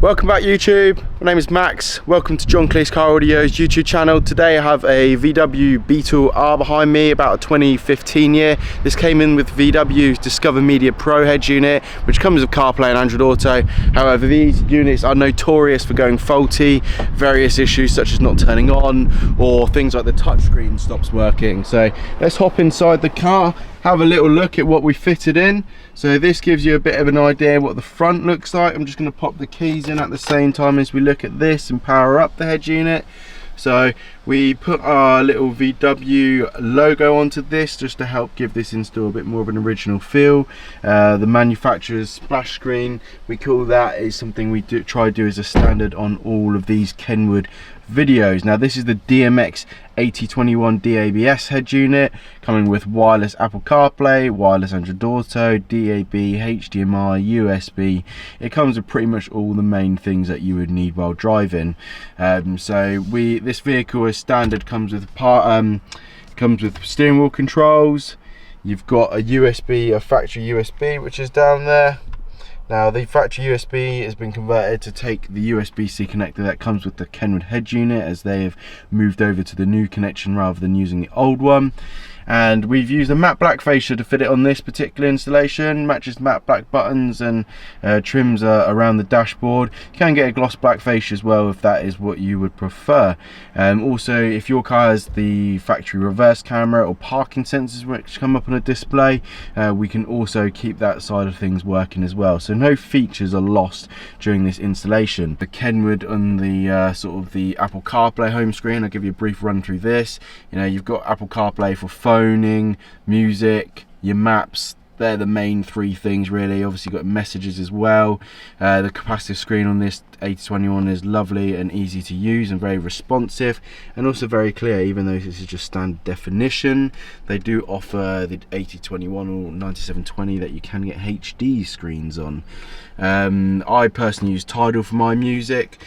Welcome back YouTube, my name is Max, welcome to John Kleis Car Audio's YouTube channel. Today I have a VW Beetle R behind me, about a 2015 year. This came in with VW's Discover Media Pro head unit, which comes with CarPlay and Android Auto. However, these units are notorious for going faulty, various issues such as not turning on, or things like the touchscreen stops working. So let's hop inside the car, have a little look at what we fitted in. So this gives you a bit of an idea what the front looks like. I'm just going to pop the keys in at the same time as we look at this and power up the head unit. So we put our little VW logo onto this just to help give this install a bit more of an original feel. The manufacturer's splash screen, we call that, is something we try to do as a standard on all of these Kenwood videos. Now this is the DMX8021DABS head unit, coming with wireless Apple CarPlay, wireless Android Auto, DAB, HDMI, USB. It comes with pretty much all the main things that you would need while driving. This vehicle as standard comes with steering wheel controls. You've got a factory USB, which is down there. Now the factory USB has been converted to take the USB-C connector that comes with the Kenwood head unit, as they have moved over to the new connection rather than using the old one. And we've used a matte black fascia to fit it on this particular installation. Matches matte black buttons and trims around the dashboard. You can get a gloss black fascia as well if that is what you would prefer. Also, if your car has the factory reverse camera or parking sensors which come up on a display, we can also keep that side of things working as well. So no features are lost during this installation. The Kenwood on the sort of the Apple CarPlay home screen, I'll give you a brief run through this. You know, you've got Apple CarPlay for phoning, music, your maps. They're the main three things really. Obviously got messages as well. The capacitive screen on this 8021 is lovely and easy to use and very responsive, and also very clear. Even though this is just standard definition, they do offer the 8021 or 9720 that you can get HD screens on. I personally use Tidal for my music.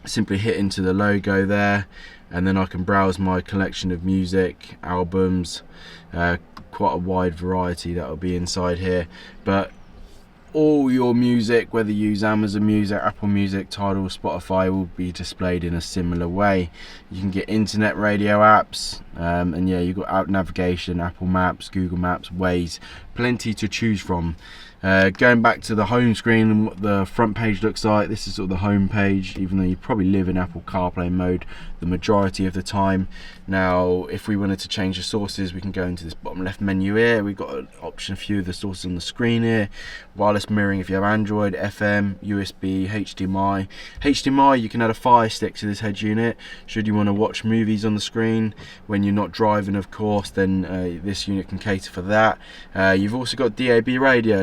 Simply hit into the logo there, and then I can browse my collection of music, albums, quite a wide variety that will be inside here. But all your music, whether you use Amazon Music, Apple Music, Tidal, Spotify, will be displayed in a similar way. You can get internet radio apps, and yeah, you've got out navigation, Apple Maps, Google Maps, Waze, plenty to choose from. Going back to the home screen and what the front page looks like, this is sort of the home page, even though you probably live in Apple CarPlay mode the majority of the time. Now if we wanted to change the sources, we can go into this bottom left menu here. We've got an option, a few of the sources on the screen here. Wireless mirroring if you have Android, FM, USB, HDMI. HDMI, you can add a Fire Stick to this head unit should you want to watch movies on the screen when you're not driving, of course. Then this unit can cater for that. You've also got DAB radio.